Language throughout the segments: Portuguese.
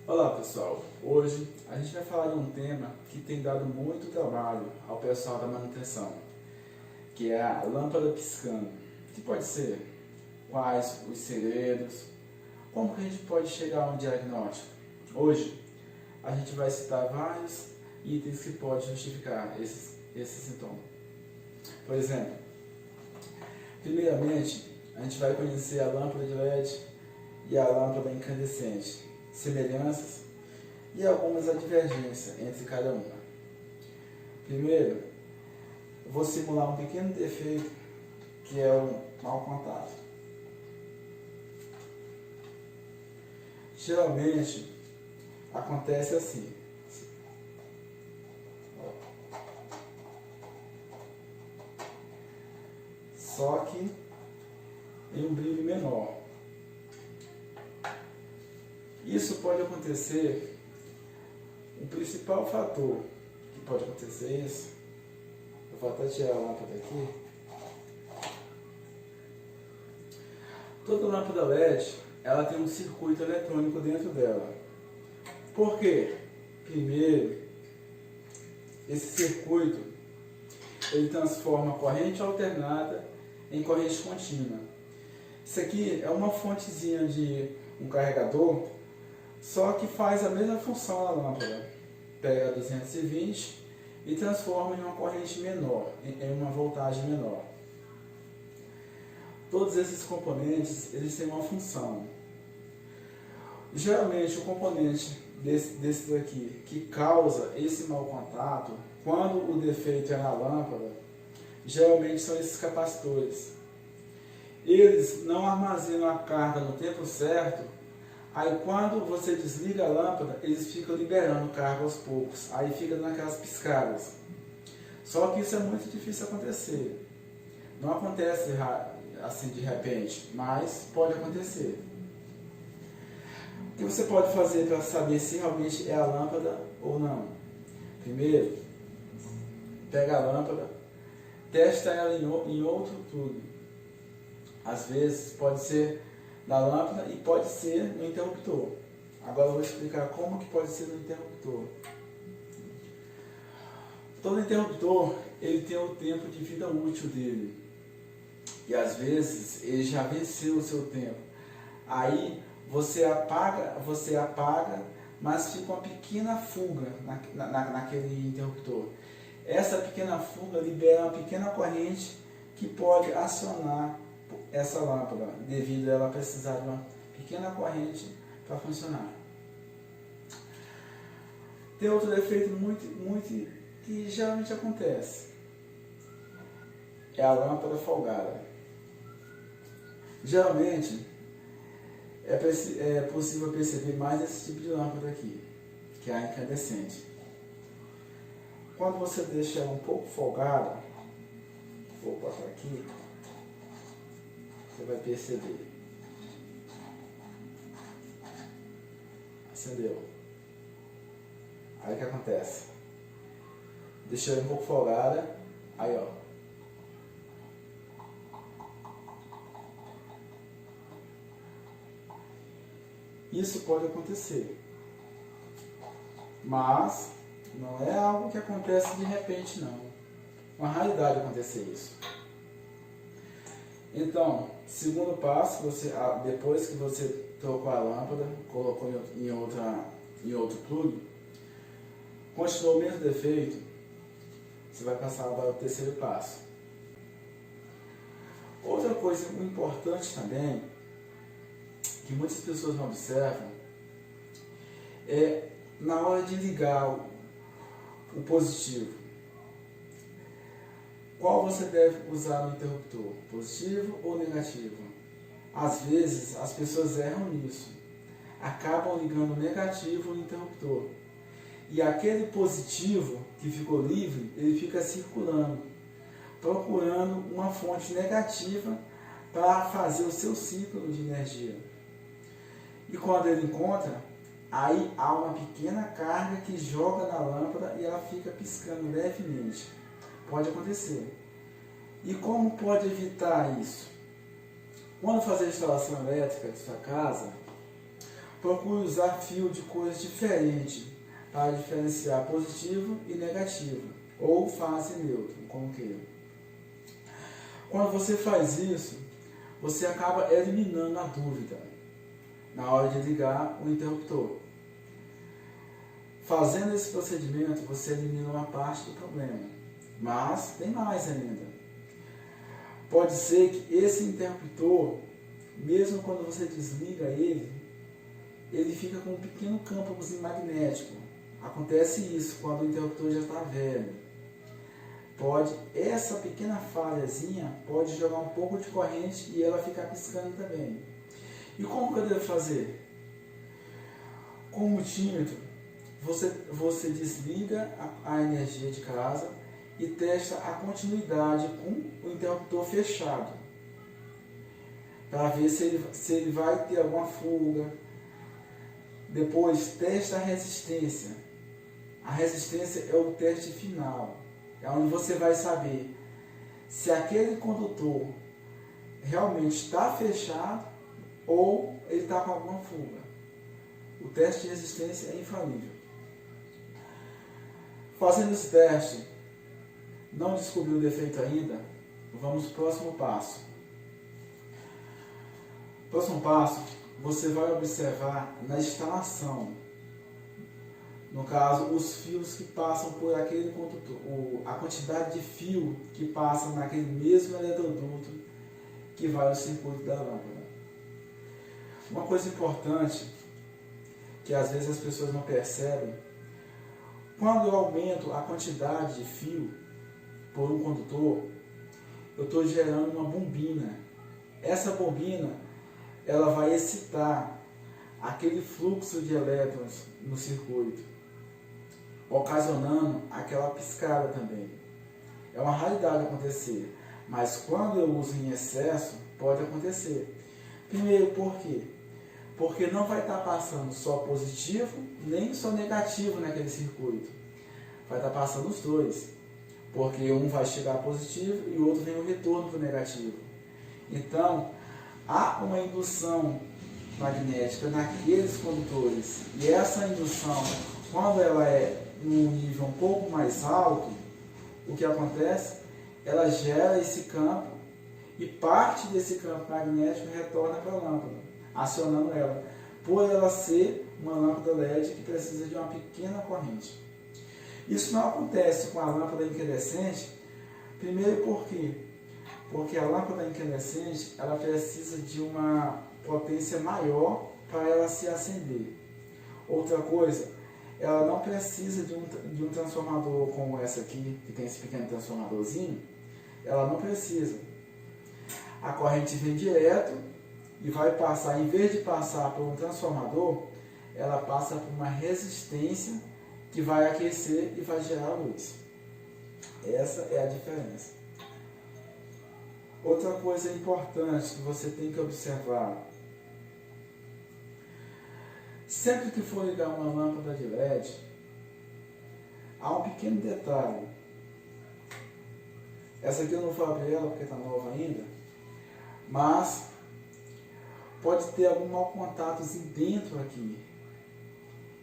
Olá pessoal, hoje a gente vai falar de um tema que tem dado muito trabalho ao pessoal da manutenção, que é a lâmpada piscando. O que pode ser? Quais os segredos? Como que a gente pode chegar a um diagnóstico? Hoje a gente vai citar vários itens que podem justificar esse sintoma. Por exemplo, primeiramente a gente vai conhecer a lâmpada de LED e a lâmpada incandescente, semelhanças e algumas divergências entre cada uma. Primeiro, eu vou simular um pequeno defeito que é o mau contato. Geralmente acontece assim. Só que em um brilho menor. Isso pode acontecer, o principal fator que pode acontecer isso, eu vou até tirar a lâmpada aqui. Toda lâmpada LED, ela tem um circuito eletrônico dentro dela. Por quê? Primeiro, esse circuito, ele transforma a corrente alternada em corrente contínua. Isso aqui é uma fontezinha de um carregador, só que faz a mesma função na lâmpada. Pega 220 e transforma em uma corrente menor, em uma voltagem menor. Todos esses componentes, eles têm uma função. Geralmente o componente desse daqui que causa esse mau contato, quando o defeito é na lâmpada, geralmente são esses capacitores. Eles não armazenam a carga no tempo certo. Aí quando você desliga a lâmpada, eles ficam liberando carga aos poucos. Aí fica naquelas piscadas. Só que isso é muito difícil acontecer. Não acontece assim de repente, mas pode acontecer. O que você pode fazer para saber se realmente é a lâmpada ou não? Primeiro, pega a lâmpada, testa ela em outro plug. Às vezes pode ser da lâmpada e pode ser no interruptor. Agora eu vou explicar como que pode ser no interruptor. Todo interruptor, ele tem o tempo de vida útil dele. E às vezes ele já venceu o seu tempo. Aí você apaga, mas fica uma pequena fuga naquele interruptor. Essa pequena fuga libera uma pequena corrente que pode acionar essa lâmpada, devido a ela precisar de uma pequena corrente para funcionar. Tem outro defeito muito que geralmente acontece. É a lâmpada folgada. Geralmente é possível perceber mais esse tipo de lâmpada aqui, que é a incandescente. Quando você deixa ela um pouco folgada, vou passar aqui, você vai perceber. Acendeu. Aí o que acontece? Deixa ela um pouco folgada, aí ó. Isso pode acontecer, mas não é algo que acontece de repente não. É uma raridade acontecer isso. Então, segundo passo, depois que você trocou a lâmpada, colocou em outro plug, continuou o mesmo defeito, você vai passar para o terceiro passo. Outra coisa importante também, que muitas pessoas não observam, é na hora de ligar o positivo. Qual você deve usar no interruptor? Positivo ou negativo? Às vezes as pessoas erram nisso. Acabam ligando o negativo no interruptor. E aquele positivo que ficou livre, ele fica circulando, procurando uma fonte negativa para fazer o seu ciclo de energia. E quando ele encontra, aí há uma pequena carga que joga na lâmpada e ela fica piscando levemente. Pode acontecer. E como pode evitar isso? Quando fazer a instalação elétrica de sua casa, procure usar fio de cores diferentes para diferenciar positivo e negativo, ou fase neutra, como queira. Quando você faz isso, você acaba eliminando a dúvida na hora de ligar o interruptor. Fazendo esse procedimento, você elimina uma parte do problema, mas tem mais ainda. Pode ser que esse interruptor, mesmo quando você desliga ele fica com um pequeno campo magnético. Acontece isso quando o interruptor já está velho. Essa pequena falhazinha pode jogar um pouco de corrente e ela ficar piscando também. E como que eu devo fazer? Com o multímetro, você desliga a energia de casa e testa a continuidade com o interruptor fechado, para ver se ele vai ter alguma fuga. Depois testa a resistência. A resistência é o teste final, é onde você vai saber se aquele condutor realmente está fechado ou ele está com alguma fuga. O teste de resistência é infalível. Fazendo esse teste, não descobriu o defeito ainda, vamos para o próximo passo. Próximo passo, você vai observar na instalação, no caso, os fios que passam por aquele condutor, a quantidade de fio que passa naquele mesmo eletroduto que vai ao circuito da lâmpada. Uma coisa importante, que às vezes as pessoas não percebem, quando eu aumento a quantidade de fio por um condutor, eu estou gerando uma bobina. Essa bobina, ela vai excitar aquele fluxo de elétrons no circuito, ocasionando aquela piscada também. É uma raridade acontecer, mas quando eu uso em excesso, pode acontecer. Primeiro, por quê? Porque não vai estar passando só positivo, nem só negativo naquele circuito. Vai estar passando os dois, porque um vai chegar positivo e o outro vem o retorno para o negativo. Então, há uma indução magnética naqueles condutores, e essa indução, quando ela é num nível um pouco mais alto, o que acontece? Ela gera esse campo e parte desse campo magnético retorna para a lâmpada, acionando ela, por ela ser uma lâmpada LED que precisa de uma pequena corrente. Isso não acontece com a lâmpada incandescente, primeiro por quê? Porque a lâmpada incandescente ela precisa de uma potência maior para ela se acender. Outra coisa, ela não precisa de um transformador como essa aqui, que tem esse pequeno transformadorzinho, ela não precisa. A corrente vem direto e vai passar, em vez de passar por um transformador, ela passa por uma resistência que vai aquecer e vai gerar luz. Essa é a diferença. Outra coisa importante que você tem que observar: sempre que for ligar uma lâmpada de LED, há um pequeno detalhe. Essa aqui eu não vou abrir ela porque está nova ainda, mas pode ter algum mau contato dentro aqui.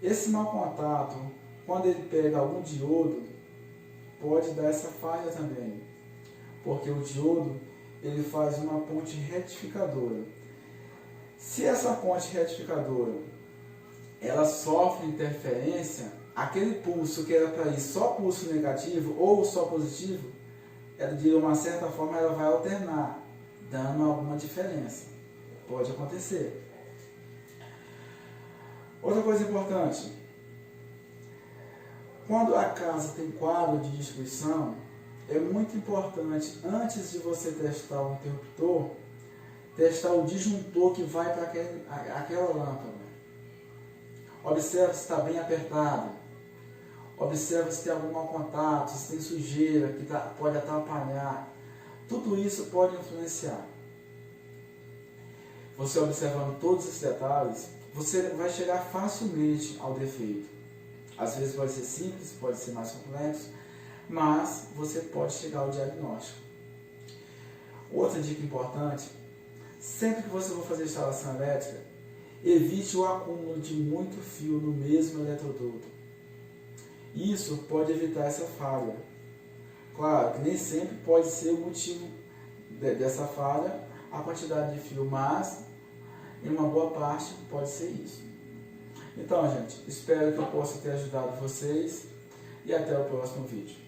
Esse mau contato, quando ele pega algum diodo, pode dar essa falha também, porque o diodo ele faz uma ponte retificadora. Se essa ponte retificadora ela sofre interferência, aquele pulso que era para ir só pulso negativo ou só positivo, ela, de uma certa forma ela vai alternar, dando alguma diferença. Pode acontecer. Outra coisa importante: quando a casa tem quadro de distribuição, é muito importante, antes de você testar o interruptor, testar o disjuntor que vai para aquela lâmpada. Observe se está bem apertado. Observe se tem algum mau contato, se tem sujeira que pode atrapalhar. Tudo isso pode influenciar. Você observando todos esses detalhes, você vai chegar facilmente ao defeito. Às vezes pode ser simples, pode ser mais complexo, mas você pode chegar ao diagnóstico. Outra dica importante: sempre que você for fazer instalação elétrica, Evite o acúmulo de muito fio no mesmo eletroduto. Isso pode evitar essa falha. Claro que nem sempre pode ser o motivo dessa falha a quantidade de fio, mas em uma boa parte pode ser isso. Então, gente, espero que eu possa ter ajudado vocês e até o próximo vídeo.